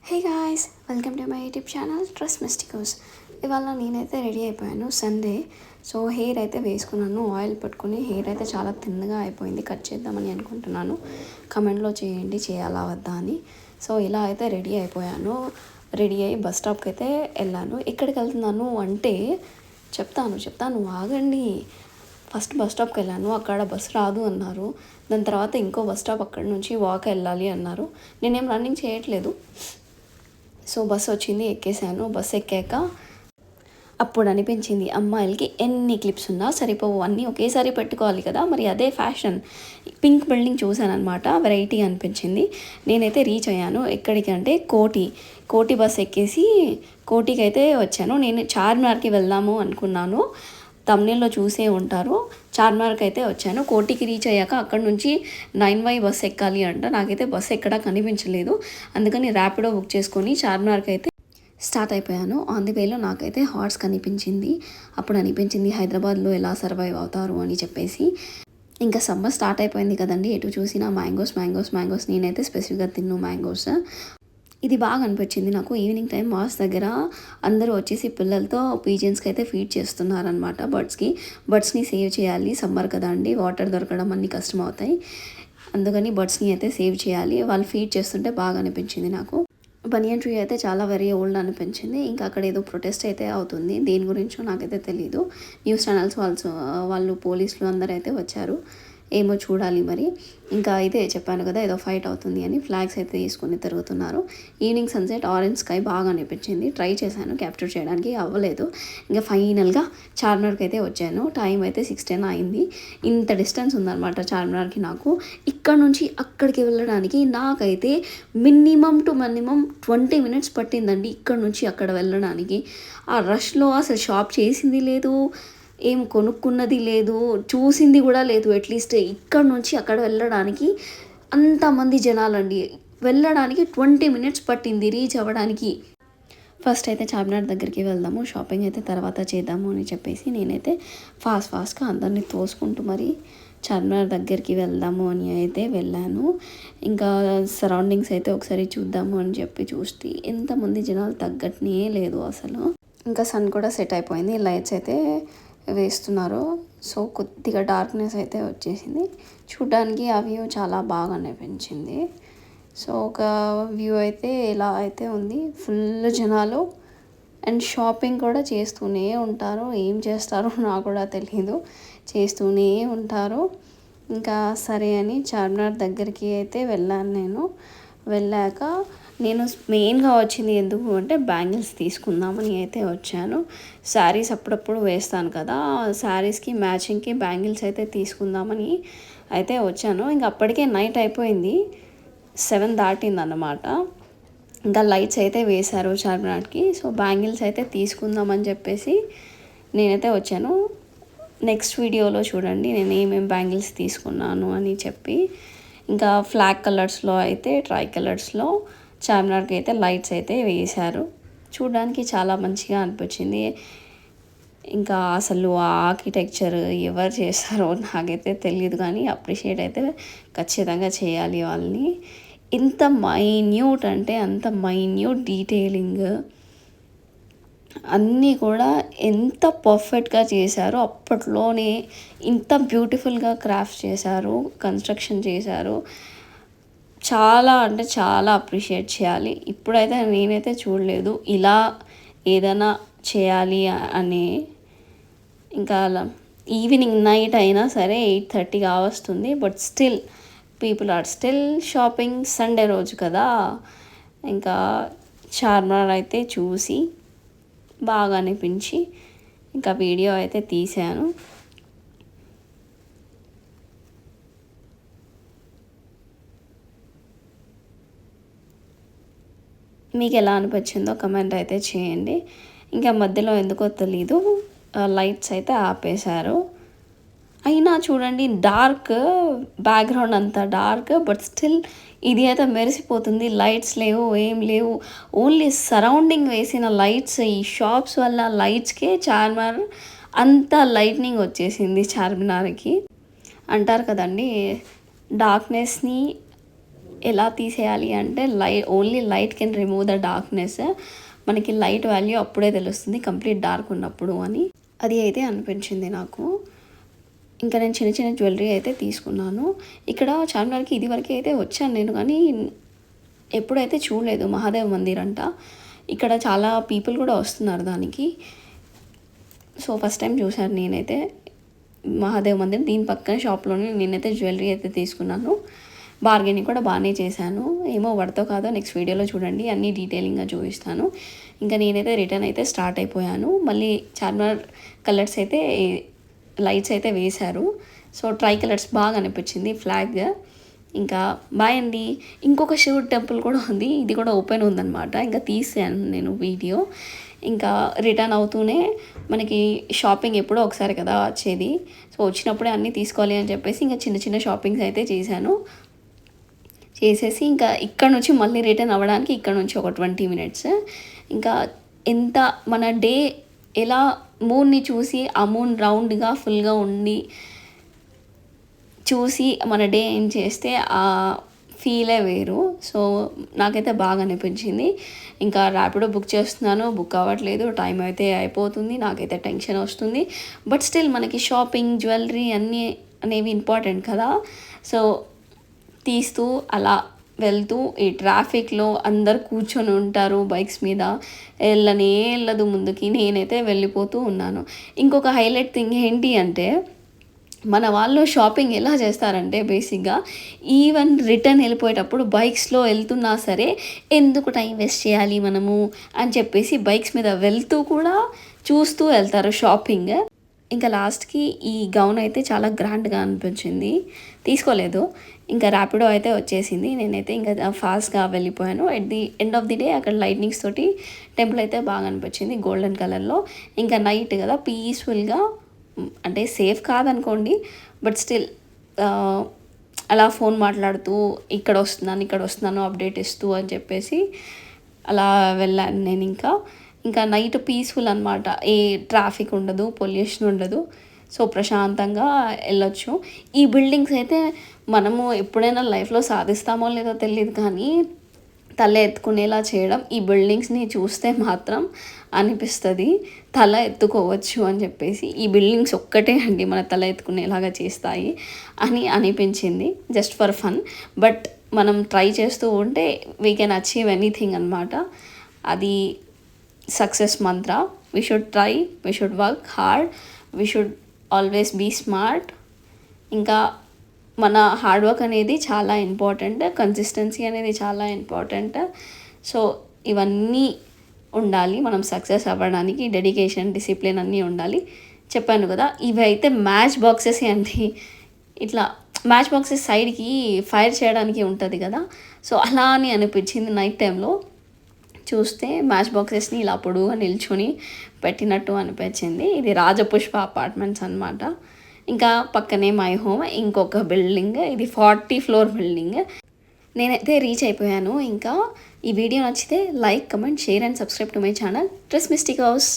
Hey guys, welcome to my YouTube channel ట్రస్ట్ మిస్టికోస్. ఇవాళ నేనైతే రెడీ అయిపోయాను. సండే. సో హెయిర్ అయితే వేసుకున్నాను. ఆయిల్ పట్టుకుని హెయిర్ అయితే చాలా తిన్నగా అయిపోయింది. కట్ చేద్దామని అనుకుంటున్నాను. కమెంట్లో చేయండి చేయాలా వద్దా అని. సో ఇలా అయితే రెడీ అయిపోయాను. రెడీ అయ్యి బస్ స్టాప్కి అయితే వెళ్ళాను. ఎక్కడికి వెళ్తున్నాను అంటే చెప్తాను ఆగండి. ఫస్ట్ బస్ స్టాప్కి వెళ్ళాను. అక్కడ బస్ రాదు అన్నారు. దాని తర్వాత ఇంకో బస్ స్టాప్ అక్కడ నుంచి వాక్ వెళ్ళాలి అన్నారు. నేనేం రన్నింగ్ చేయట్లేదు. సో బస్సు వచ్చింది, ఎక్కేసాను. బస్సు ఎక్కాక అప్పుడు అనిపించింది, అమ్మాయిలకి ఎన్ని క్లిప్స్ ఉన్నా సరిపోవు, అన్నీ ఒకేసారి పెట్టుకోవాలి కదా, మరి అదే ఫ్యాషన్. పింక్ బిల్డింగ్ చూశాను అనమాట, వెరైటీ అనిపించింది. నేనైతే రీచ్ అయ్యాను. ఎక్కడికి అంటే కోటి బస్ ఎక్కేసి కోటికి అయితే వచ్చాను. నేను చార్మినార్కి వెళ్దాము అనుకున్నాను. తమిళలో చూసే ఉంటారు. చార్మినార్కి అయితే వచ్చాను. కోటికి రీచ్ అయ్యాక అక్కడ నుంచి 9Y బస్ ఎక్కాలి అంట. నాకైతే బస్ ఎక్కడా కనిపించలేదు. అందుకని ర్యాపిడో బుక్ చేసుకొని చార్మినార్కి అయితే స్టార్ట్ అయిపోయాను. ఆన్ ది వేలో నాకైతే హార్స్ కనిపించింది. అప్పుడు అనిపించింది హైదరాబాద్లో ఎలా సర్వైవ్ అవుతారు అని చెప్పేసి. ఇంకా సమ్మర్ స్టార్ట్ అయిపోయింది కదండి, ఎటు చూసినా మ్యాంగోస్. నేనైతే స్పెసిఫిక్గా తిన్ను మ్యాంగోస్. ఇది బాగా అనిపించింది నాకు. ఈవినింగ్ టైం మాస్ దగ్గర అందరూ వచ్చేసి పిల్లలతో పీజియన్స్కి అయితే ఫీడ్ చేస్తున్నారనమాట. బర్డ్స్ని సేవ్ చేయాలి. సమ్మర్ కదా అండి, వాటర్ దొరకడం అన్నీ కష్టం అవుతాయి. అందుకని బర్డ్స్ని అయితే సేవ్ చేయాలి. వాళ్ళు ఫీడ్ చేస్తుంటే బాగా అనిపించింది నాకు. బనియన్ ట్రీ అయితే చాలా వెరీ ఓల్డ్ అనిపించింది. ఇంకా అక్కడ ఏదో ప్రొటెస్ట్ అయితే అవుతుంది. దేని గురించో నాకైతే తెలీదు. న్యూస్ ఛానల్స్ వాళ్ళు పోలీసులు అందరూ అయితే వచ్చారు. ఏమో చూడాలి మరి. ఇంకా అయితే చెప్పాను కదా, ఏదో ఫైట్ అవుతుంది అని. ఫ్లాగ్స్ అయితే తీసుకొని తిరుగుతున్నారు. ఈవినింగ్ సన్సెట్ ఆరెంజ్ స్కై బాగా అనిపించింది. ట్రై చేశాను క్యాప్చర్ చేయడానికి, అవ్వలేదు. ఇంకా ఫైనల్గా చార్మినార్కి అయితే వచ్చాను. టైం అయితే 6:10 అయింది. ఇంత డిస్టెన్స్ ఉందన్నమాట చార్మినార్కి నాకు. ఇక్కడ నుంచి అక్కడికి వెళ్ళడానికి నాకైతే మినిమం 20 మినిట్స్ పట్టిందండి. ఇక్కడ నుంచి అక్కడ వెళ్ళడానికి. ఆ రష్లో అసలు షాప్ చేసింది లేదు, ఏం కొనుక్కున్నది లేదు, చూసింది కూడా లేదు. అట్లీస్ట్ ఇక్కడ నుంచి అక్కడ వెళ్ళడానికి అంతమంది జనాలండి. వెళ్ళడానికి 20 మినిట్స్ పట్టింది రీచ్ అవ్వడానికి. ఫస్ట్ అయితే చార్మినార్ దగ్గరికి వెళ్దాము, షాపింగ్ అయితే తర్వాత చేద్దాము అని చెప్పేసి నేనైతే ఫాస్ట్గా అందరినీ తోసుకుంటూ మరి చార్మినార్ దగ్గరికి వెళ్దాము అని అయితే వెళ్ళాను. ఇంకా సరౌండింగ్స్ అయితే ఒకసారి చూద్దాము అని చెప్పి చూస్తే ఎంతమంది జనాలు తగ్గట్నే లేదు అసలు. ఇంకా సన్ కూడా సెట్ అయిపోయింది. లైట్స్ అయితే వేస్తున్నారు. సో కొద్దిగా డార్క్నెస్ అయితే వచ్చేసింది. చూడ్డానికి ఆ వ్యూ చాలా బాగా అనిపించింది. సో ఒక వ్యూ అయితే ఇలా అయితే ఉంది. ఫుల్ జనాలు అండ్ షాపింగ్ కూడా చేస్తూనే ఉంటారు. ఏం చేస్తారో నాకు కూడా తెలియదు, చేస్తూనే ఉంటారు. ఇంకా సరే అని చార్మినార్ దగ్గరికి అయితే వెళ్ళాను. వెళ్ళాక నేను మెయిన్గా వచ్చింది ఎందుకు అంటే బ్యాంగిల్స్ తీసుకుందామని అయితే వచ్చాను. శారీస్ అప్పుడప్పుడు వేస్తాను కదా, శారీస్కి మ్యాచింగ్కి బ్యాంగిల్స్ అయితే తీసుకుందామని అయితే వచ్చాను. ఇంక అప్పటికే నైట్ అయిపోయింది, 7 దాటింది అన్నమాట. ఇంకా లైట్స్ అయితే వేశారు చార్మినార్కి. సో బ్యాంగిల్స్ అయితే తీసుకుందామని చెప్పేసి నేనైతే వచ్చాను. నెక్స్ట్ వీడియోలో చూడండి నేను ఏమేమి బ్యాంగిల్స్ తీసుకున్నాను అని చెప్పి. ఇంకా ఫ్లాగ్ కలర్స్లో అయితే ట్రై కలర్స్లో చార్మినార్కి అయితే లైట్స్ అయితే వేశారు. చూడడానికి చాలా మంచిగా అనిపించింది. ఇంకా అసలు ఆ ఆర్కిటెక్చర్ ఎవరు చేస్తారో నాకైతే తెలియదు, కానీ అప్రిషియేట్ అయితే ఖచ్చితంగా చేయాలి వాళ్ళని. ఇంత మైన్యూట్ అంటే అంత మైన్యూట్ డీటెయిలింగ్ అన్నీ కూడా ఎంత పర్ఫెక్ట్గా చేశారో. అప్పట్లోనే ఇంత బ్యూటిఫుల్గా క్రాఫ్ట్ చేశారు, కన్స్ట్రక్షన్ చేశారు. చాలా అంటే చాలా అప్రిషియేట్ చేయాలి. ఇప్పుడైతే నేనైతే చూడలేదు ఇలా ఏదైనా చేయాలి అని. ఇంకా ఈవినింగ్ నైట్ అయినా సరే 8:30 కావస్తుంది. But still people are still shopping. Sunday రోజు కదా. ఇంకా చార్మినార్ అయితే చూసి బాగా అనిపించి ఇంకా వీడియో అయితే తీశాను. మీకు ఎలా అనిపించిందో కమెంట్ అయితే చేయండి. ఇంకా మధ్యలో ఎందుకో తెలీదు లైట్స్ అయితే ఆపేశారు. అయినా చూడండి, డార్క్ బ్యాక్గ్రౌండ్ అంతా డార్క్, బట్ స్టిల్ ఇది అయితే మెరిసిపోతుంది. లైట్స్ లేవు, ఏం లేవు, ఓన్లీ సరౌండింగ్ వేసిన లైట్స్. ఈ షాప్స్ వల్ల లైట్స్కే చార్మినార్ అంత లైట్నింగ్ వచ్చేసింది. చార్మినార్కి అంటారు కదండి, డార్క్నెస్ని ఎలా తీసేయాలి అంటే only light can remove the darkness. మనకి లైట్ వాల్యూ అప్పుడే తెలుస్తుంది కంప్లీట్ డార్క్ ఉన్నప్పుడు అని అది అయితే అనిపించింది నాకు. ఇంకా నేను చిన్న చిన్న జ్యువెలరీ అయితే తీసుకున్నాను. ఇక్కడ చార్మినార్కి ఇది వరకు అయితే వచ్చాను నేను, కానీ ఎప్పుడైతే చూడలేదు. మహాదేవ్ మందిర్ అంట, ఇక్కడ చాలా పీపుల్ కూడా వస్తున్నారు దానికి. సో ఫస్ట్ టైం చూశాను నేనైతే మహాదేవ్ మందిర్. దీని పక్కన షాప్లోనే నేనైతే జ్యువెలరీ అయితే తీసుకున్నాను. బార్గెనింగ్ కూడా బాగానే చేశాను. ఏమో పడతో కాదో నెక్స్ట్ వీడియోలో చూడండి, అన్నీ డీటెయిలింగ్గా చూపిస్తాను. ఇంకా నేనైతే రిటర్న్ అయితే స్టార్ట్ అయిపోయాను. మళ్ళీ చార్మినార్ కలర్స్ అయితే లైట్స్ అయితే వేశారు. సో ట్రై కలర్స్ బాగా అనిపించింది ఫ్లాగ్. ఇంకా బాయ్ అండి. ఇంకొక శివుడు టెంపుల్ కూడా ఉంది, ఇది కూడా ఓపెన్ ఉందన్నమాట. ఇంకా తీసాను నేను వీడియో. ఇంకా రిటర్న్ అవుతూనే మనకి షాపింగ్ ఎప్పుడో ఒకసారి కదా వచ్చేది, సో వచ్చినప్పుడే అన్నీ తీసుకోవాలి అని చెప్పేసి ఇంకా చిన్న చిన్న షాపింగ్స్ అయితే చేసేసి ఇంకా ఇక్కడ నుంచి మళ్ళీ రిటర్న్ అవ్వడానికి ఇక్కడ నుంచి ఒక 20 minutes. ఇంకా ఎంత మన డే ఎలా మూన్ని చూసి ఆ మూన్ రౌండ్గా ఫుల్గా ఉండి చూసి మన డే ఏం చేస్తే ఆ ఫీలే వేరు. సో నాకైతే బాగా అనిపించింది. ఇంకా ర్యాపిడో బుక్ చేస్తున్నాను, బుక్ అవ్వట్లేదు, టైం అయితే అయిపోతుంది, నాకైతే టెన్షన్ వస్తుంది. బట్ స్టిల్ మనకి షాపింగ్ జ్యువెలరీ అన్నీ అనేవి ఇంపార్టెంట్ కదా. సో తీస్తూ అలా వెళ్తూ ఈ ట్రాఫిక్లో అందరు కూర్చొని ఉంటారు బైక్స్ మీద, వెళ్ళదు ముందుకి, నేనైతే వెళ్ళిపోతూ ఉన్నాను. ఇంకొక హైలైట్ థింగ్ ఏంటి అంటే మన వాళ్ళు షాపింగ్ ఎలా చేస్తారంటే బేసిక్గా ఈవెన్ రిటర్న్ వెళ్ళిపోయేటప్పుడు బైక్స్లో వెళ్తున్నా సరే ఎందుకు టైం వేస్ట్ చేయాలి మనము అని చెప్పేసి బైక్స్ మీద వెళ్తూ కూడా చూస్తూ వెళ్తారు షాపింగ్. ఇంకా లాస్ట్కి ఈ గౌన్ అయితే చాలా గ్రాండ్గా అనిపించింది, తీసుకోలేదు. ఇంకా ర్యాపిడో అయితే వచ్చేసింది, నేనైతే ఇంకా ఫాస్ట్గా వెళ్ళిపోయాను. At the end of the day అక్కడ లైట్నింగ్స్ తోటి టెంపుల్ అయితే బాగా అనిపించింది గోల్డెన్ కలర్లో. ఇంకా నైట్ కదా పీస్ఫుల్గా, అంటే సేఫ్ కాదనుకోండి బట్ స్టిల్ అలా ఫోన్ మాట్లాడుతూ ఇక్కడ వస్తున్నాను అప్డేట్ ఇస్తూ అని చెప్పేసి అలా వెళ్ళాను నేను. ఇంకా నైట్ పీస్ఫుల్ అనమాట, ఏ ట్రాఫిక్ ఉండదు, పొల్యూషన్ ఉండదు, సో ప్రశాంతంగా వెళ్ళొచ్చు. ఈ బిల్డింగ్స్ అయితే మనము ఎప్పుడైనా లైఫ్లో సాధిస్తామో లేదో తెలియదు, కానీ తల ఎత్తుకునేలా చేయడం ఈ బిల్డింగ్స్ని చూస్తే మాత్రం అనిపిస్తుంది తల ఎత్తుకోవచ్చు అని చెప్పేసి. ఈ బిల్డింగ్స్ ఒక్కటే అండి మన తల ఎత్తుకునేలాగా చేస్తాయి అని అనిపించింది, జస్ట్ ఫర్ ఫన్. బట్ మనం ట్రై చేస్తూ ఉంటే వీ కెన్ అచీవ్ ఎనీథింగ్ అనమాట. అది success mantra. We should try, we should work hard, we should always be smart. ఇంకా మన హార్డ్ వర్క్ అనేది చాలా ఇంపార్టెంట్, కన్సిస్టెన్సీ అనేది చాలా ఇంపార్టెంట్. సో ఇవన్నీ ఉండాలి మనం సక్సెస్ అవ్వడానికి. డెడికేషన్, డిసిప్లిన్ అన్నీ ఉండాలి. చెప్పాను కదా, ఇవి అయితే మ్యాచ్ బాక్సెస్ అండి. ఇట్లా మ్యాచ్ బాక్సెస్ సైడ్కి ఫైర్ చేయడానికి ఉంటుంది కదా, సో అలా అని అనిపించింది నైట్ టైంలో చూస్తే. మ్యాచ్ బాక్సెస్ని ఇలా పొడుగా నిల్చొని పెట్టినట్టు అనిపించింది. ఇది రాజపుష్ప అపార్ట్మెంట్స్ అనమాట. ఇంకా పక్కనే మై హోమ్ ఇంకొక బిల్డింగ్, ఇది 40 floor బిల్డింగ్. నేనైతే రీచ్ అయిపోయాను. ఇంకా ఈ వీడియో నచ్చితే like, comment, share and subscribe to my channel dress mystic house.